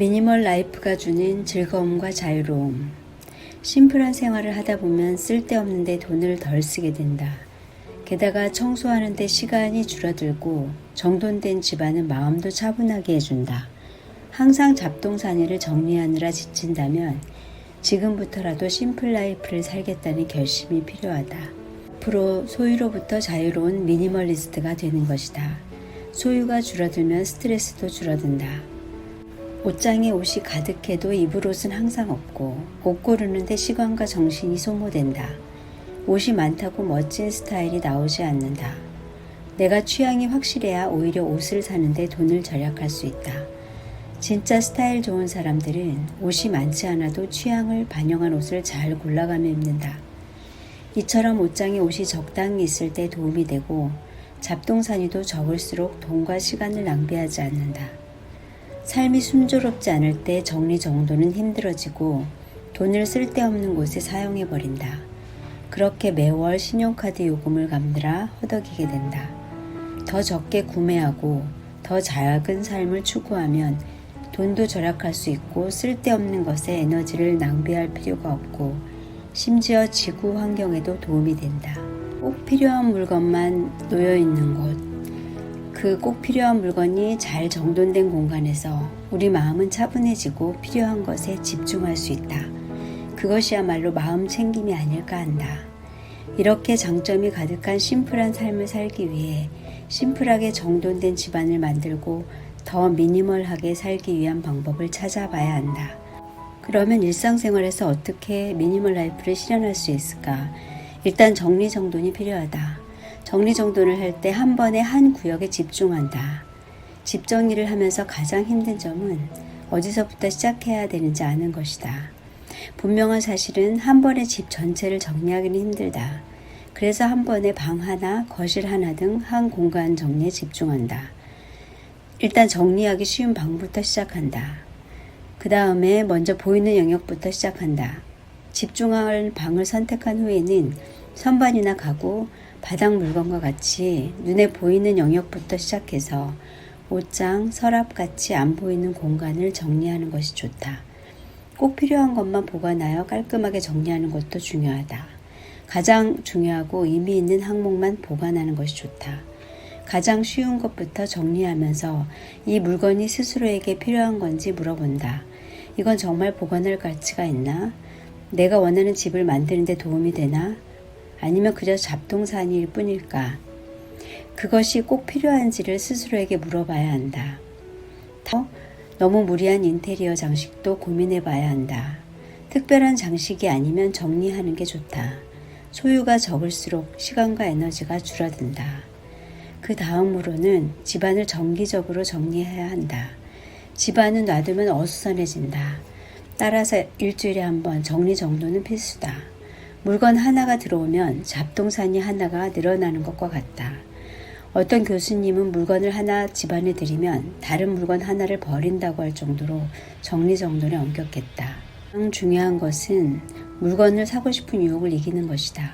미니멀 라이프가 주는 즐거움과 자유로움. 심플한 생활을 하다 보면 쓸데없는데 돈을 덜 쓰게 된다. 게다가 청소하는데 시간이 줄어들고 정돈된 집안은 마음도 차분하게 해준다. 항상 잡동사니를 정리하느라 지친다면 지금부터라도 심플 라이프를 살겠다는 결심이 필요하다. 앞으로 소유로부터 자유로운 미니멀리스트가 되는 것이다. 소유가 줄어들면 스트레스도 줄어든다. 옷장에 옷이 가득해도 입을 옷은 항상 없고 옷 고르는데 시간과 정신이 소모된다. 옷이 많다고 멋진 스타일이 나오지 않는다. 내가 취향이 확실해야 오히려 옷을 사는데 돈을 절약할 수 있다. 진짜 스타일 좋은 사람들은 옷이 많지 않아도 취향을 반영한 옷을 잘 골라가며 입는다. 이처럼 옷장에 옷이 적당히 있을 때 도움이 되고 잡동사니도 적을수록 돈과 시간을 낭비하지 않는다. 삶이 순조롭지 않을 때 정리정돈은 힘들어지고 돈을 쓸데없는 곳에 사용해버린다. 그렇게 매월 신용카드 요금을 갚느라 허덕이게 된다. 더 적게 구매하고 더 작은 삶을 추구하면 돈도 절약할 수 있고 쓸데없는 것에 에너지를 낭비할 필요가 없고 심지어 지구 환경에도 도움이 된다. 꼭 필요한 물건만 놓여있는 곳. 그 꼭 필요한 물건이 잘 정돈된 공간에서 우리 마음은 차분해지고 필요한 것에 집중할 수 있다. 그것이야말로 마음 챙김이 아닐까 한다. 이렇게 장점이 가득한 심플한 삶을 살기 위해 심플하게 정돈된 집안을 만들고 더 미니멀하게 살기 위한 방법을 찾아봐야 한다. 그러면 일상생활에서 어떻게 미니멀 라이프를 실현할 수 있을까? 일단 정리정돈이 필요하다. 정리정돈을 할 때 한 번에 한 구역에 집중한다. 집 정리를 하면서 가장 힘든 점은 어디서부터 시작해야 되는지 아는 것이다. 분명한 사실은 한 번에 집 전체를 정리하기는 힘들다. 그래서 한 번에 방 하나, 거실 하나 등 한 공간 정리에 집중한다. 일단 정리하기 쉬운 방부터 시작한다. 그 다음에 먼저 보이는 영역부터 시작한다. 집중할 방을 선택한 후에는 선반이나 가구, 바닥 물건과 같이 눈에 보이는 영역부터 시작해서 옷장, 서랍 같이 안 보이는 공간을 정리하는 것이 좋다. 꼭 필요한 것만 보관하여 깔끔하게 정리하는 것도 중요하다. 가장 중요하고 의미 있는 항목만 보관하는 것이 좋다. 가장 쉬운 것부터 정리하면서 이 물건이 스스로에게 필요한 건지 물어본다. 이건 정말 보관할 가치가 있나? 내가 원하는 집을 만드는 데 도움이 되나? 아니면 그저 잡동사니일 뿐일까? 그것이 꼭 필요한지를 스스로에게 물어봐야 한다. 너무 무리한 인테리어 장식도 고민해봐야 한다. 특별한 장식이 아니면 정리하는 게 좋다. 소유가 적을수록 시간과 에너지가 줄어든다. 그 다음으로는 집안을 정기적으로 정리해야 한다. 집안은 놔두면 어수선해진다. 따라서 일주일에 한 번 정리정돈은 필수다. 물건 하나가 들어오면 잡동사니 하나가 늘어나는 것과 같다. 어떤 교수님은 물건을 하나 집안에 들이면 다른 물건 하나를 버린다고 할 정도로 정리정돈에 엄격했다. 가장 중요한 것은 물건을 사고 싶은 유혹을 이기는 것이다.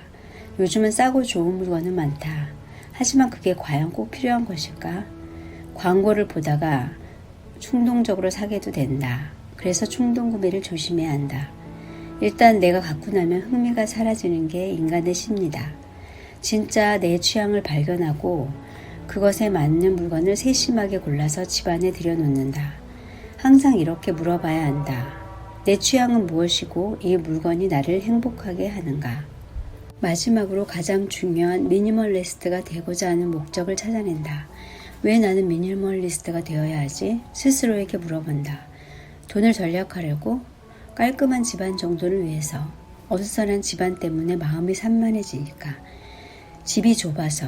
요즘은 싸고 좋은 물건은 많다. 하지만 그게 과연 꼭 필요한 것일까? 광고를 보다가 충동적으로 사게도 된다. 그래서 충동 구매를 조심해야 한다. 일단 내가 갖고 나면 흥미가 사라지는 게 인간의 심리다. 진짜 내 취향을 발견하고 그것에 맞는 물건을 세심하게 골라서 집안에 들여놓는다. 항상 이렇게 물어봐야 한다. 내 취향은 무엇이고 이 물건이 나를 행복하게 하는가? 마지막으로 가장 중요한 미니멀리스트가 되고자 하는 목적을 찾아낸다. 왜 나는 미니멀리스트가 되어야 하지? 스스로에게 물어본다. 돈을 절약하려고? 깔끔한 집안 정돈을 위해서? 어수선한 집안 때문에 마음이 산만해지니까? 집이 좁아서?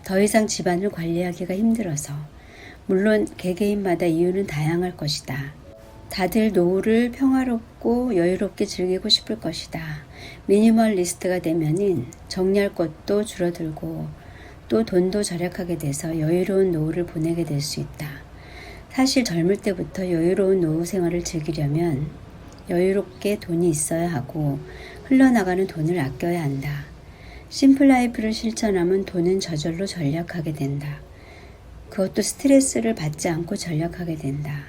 더 이상 집안을 관리하기가 힘들어서? 물론 개개인마다 이유는 다양할 것이다. 다들 노후를 평화롭고 여유롭게 즐기고 싶을 것이다. 미니멀리스트가 되면은 정리할 것도 줄어들고 또 돈도 절약하게 돼서 여유로운 노후를 보내게 될 수 있다. 사실 젊을 때부터 여유로운 노후 생활을 즐기려면 여유롭게 돈이 있어야 하고 흘러나가는 돈을 아껴야 한다. 심플 라이프를 실천하면 돈은 저절로 절약하게 된다. 그것도 스트레스를 받지 않고 절약하게 된다.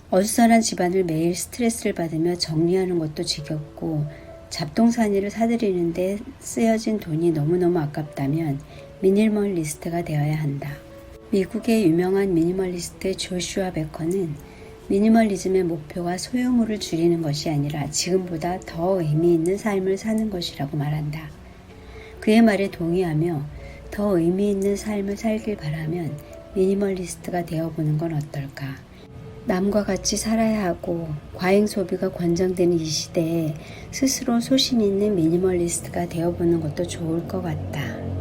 어수선한 집안을 매일 스트레스를 받으며 정리하는 것도 지겹고 잡동사니를 사들이는데 쓰여진 돈이 너무너무 아깝다면 미니멀리스트가 되어야 한다. 미국의 유명한 미니멀리스트 조슈아 베커는 미니멀리즘의 목표가 소유물을 줄이는 것이 아니라 지금보다 더 의미 있는 삶을 사는 것이라고 말한다. 그의 말에 동의하며 더 의미 있는 삶을 살길 바라면 미니멀리스트가 되어보는 건 어떨까? 남과 같이 살아야 하고 과잉 소비가 권장되는 이 시대에 스스로 소신 있는 미니멀리스트가 되어보는 것도 좋을 것 같다.